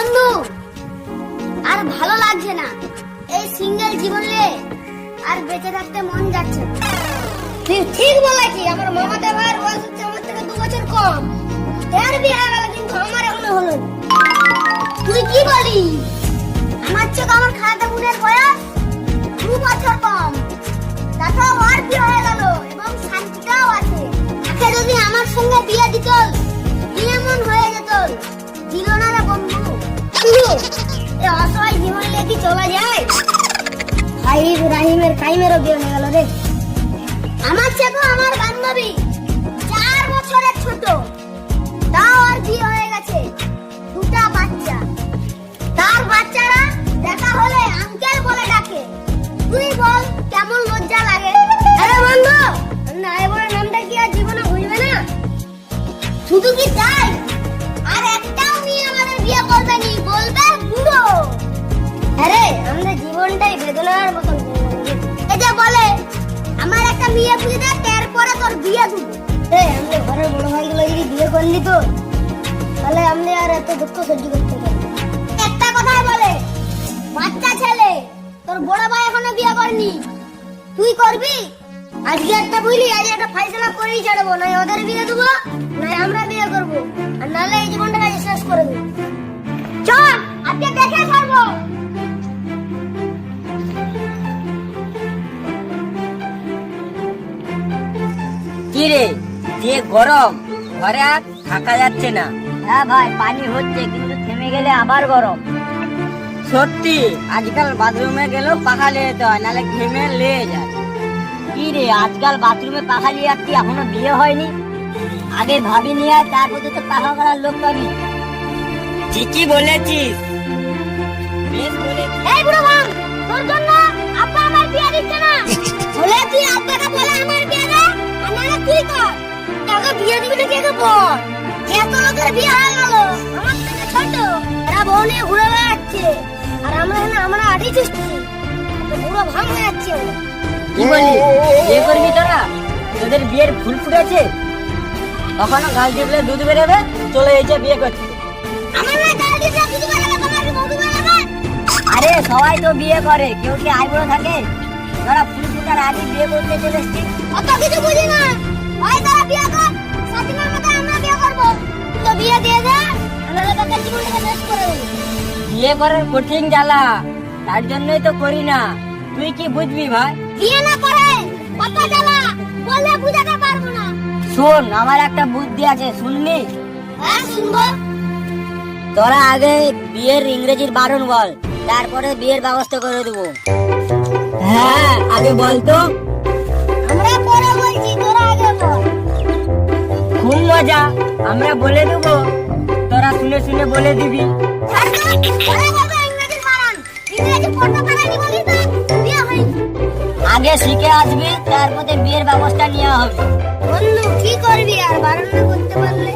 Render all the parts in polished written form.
বন্ধু, আর ভালো লাগছে না এই সিঙ্গেল জীবনে, আর বেঁচে থাকতে মন যাচ্ছে না। তুই ঠিক বলেছিস, আমার মামাতে ভাইয়ের বয়স হচ্ছে আমার থেকে 2 বছর কম। এর বিয়ে হয়ে গেল, কিন্তু আমার এখনো হলো না। তুই কি বলিস? আমার চেয়ে আমার খালাতো বোনের বয়স 2 বছর কম, তাতেও ওর বিয়ে হয়ে গেল এবং শান্তিটাও আছে। তাকে যদি আমার সঙ্গে বিয়ে দিত, বিয়ে মন হয়ে যেত। দিল না রে বন্ধু। এই অসহায় জীবন নিয়ে কি চলা যায়? ভাই রাহিমের টাইমেরও বিয়ে হয়ে গেল রে। আমার চেয়ে আমার বান্ধবী 4 বছরের ছোট, তাও আর বিয়ে হয়ে গেছে, 2টা বাচ্চা। তার বাচ্চারা দেখা হলে আঙ্কেল বলে ডাকে। তুই বল কেমন লজ্জা লাগে? আরে বন্ধু, না এবারে নামটা কি আর জীবনে ভুলবে না? শুধু কি তাই, আর একটাও মেয়ে আমাদের বিয়ে করবে নি, বলবে বুড়ো। আরে আমাদের জীবনটাই বেদনার মতন। এই যে বলে আমার একটা মেয়ে খুঁজে দে, তারপরে তোর বিয়ে দেব। আমাদের ঘরের বড় ভাইগুলো যদি বিয়ে করলি তো, তাহলে আমরা আর এত দুঃখ সহ্য করতে পারি। একটা কথাই বলে, বাচ্চা ছেলে, তোর বড় ভাই এখনো বিয়ে করেনি, তুই করবি? আজকে একটা বুঝলি, আজ একটা ফয়সালা করেই ছাড়বো, না ওদের বিয়ে দেবো, না আমরা বিয়ে করবো, আর নাহলে এই জীবনটাকে শেষ করে দেবো। চল আজকে দেখে ছাড়বো। কি রে, যে গরম, ঘরে আর থাকা যাচ্ছে না। হ্যাঁ ভাই, পানি হচ্ছে কিন্তু থেমে গেলে আবার গরম। সত্যি, আজকাল বাথরুমে গেলেও পাখা লিয়ে যেতে হয়, নাহলে ঘেমে লেগে যায়। কি রে, আজকাল বাথরুমে পাখা নিয়ে আসছি, এখনো বিয়ে হয়নি? আগে ভাবি নিয়ে আয়, তারপরে তো পাখা করার লোক পাবি। ঠিকই বলেছিস, বেশ বলেছিস। এই বুড়ো ভাম, তোর জন্য আব্বা আমার বিয়ে দিচ্ছে না। বলে তুই আব্বাকে বলে আমার বিয়ে দে, আর নাহলে তুই কর। তোকে বিয়ে দিবি না, কে বল? এত লোকের বিয়ে হয়ে গেল, আমার থেকে ছোট, এরা বউ নিয়ে ঘুরে বেড়াচ্ছে, আর আমরা আড়ি চুষছি। বুড়ো ভাম হয়ে যাচ্ছে। কি বলি, বিয়ে করবি তোরা? তোদের বিয়ের ফুল ফুটেছে, কখনো গাল টিপলে দুধ বেরোবে, চলে এসে বিয়ে করতে। আমার না গাল দিতে দুধ বেরোবে, তোমার কি মধু বেরোবে? আরে সবাই তো বিয়ে করে, কেউ কি আইবুড়ো থাকে? তোরা ফুল ফুটার আগে বিয়ে করতে চলে এসছিস। অত কিছু বুঝি না, ভাই তারা বিয়ে কর, সাথীমার মতো আমরা বিয়ে করবো। তো বিয়ে দিয়ে দে, আমরা তোকে জীবনটাকে শেষ করে দেবো। বিয়ে করার কঠিন জ্বালা, তার জন্যই তো করি না। তুই কি বুঝবি ভাই? বিয়ে না করে কত জ্বালা, বলে বুঝাতে পারবো না। শোন, আমার একটা বুদ্ধি আছে, শুনলি? হ্যাঁ শুনবো। তোরা আগে বিয়ের ইংরেজির বারণ বল, তারপরে বিয়ের ব্যবস্থা করে দেবো। হ্যাঁ, আগে বলতো। আমরা পরে বলছি, তোরা আগে বল। খুব মজা, আমরা বলে দেবো, তোরা শুনে শুনে বলে দিবি। পরে বলবো ইংরেজির বারণ। ইংরেজি পড়তে পারানি বলি তো বিয়ে হয়নি। আগে শিখে আসবি, তারপরে বিয়ের ব্যবস্থা নেওয়া হবে। বন্ধু কি করবি আর বারণ না করতে পারলে?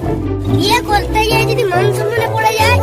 বিয়ে করতে গিয়ে যদি মান সম্মানে পড়ে যায়,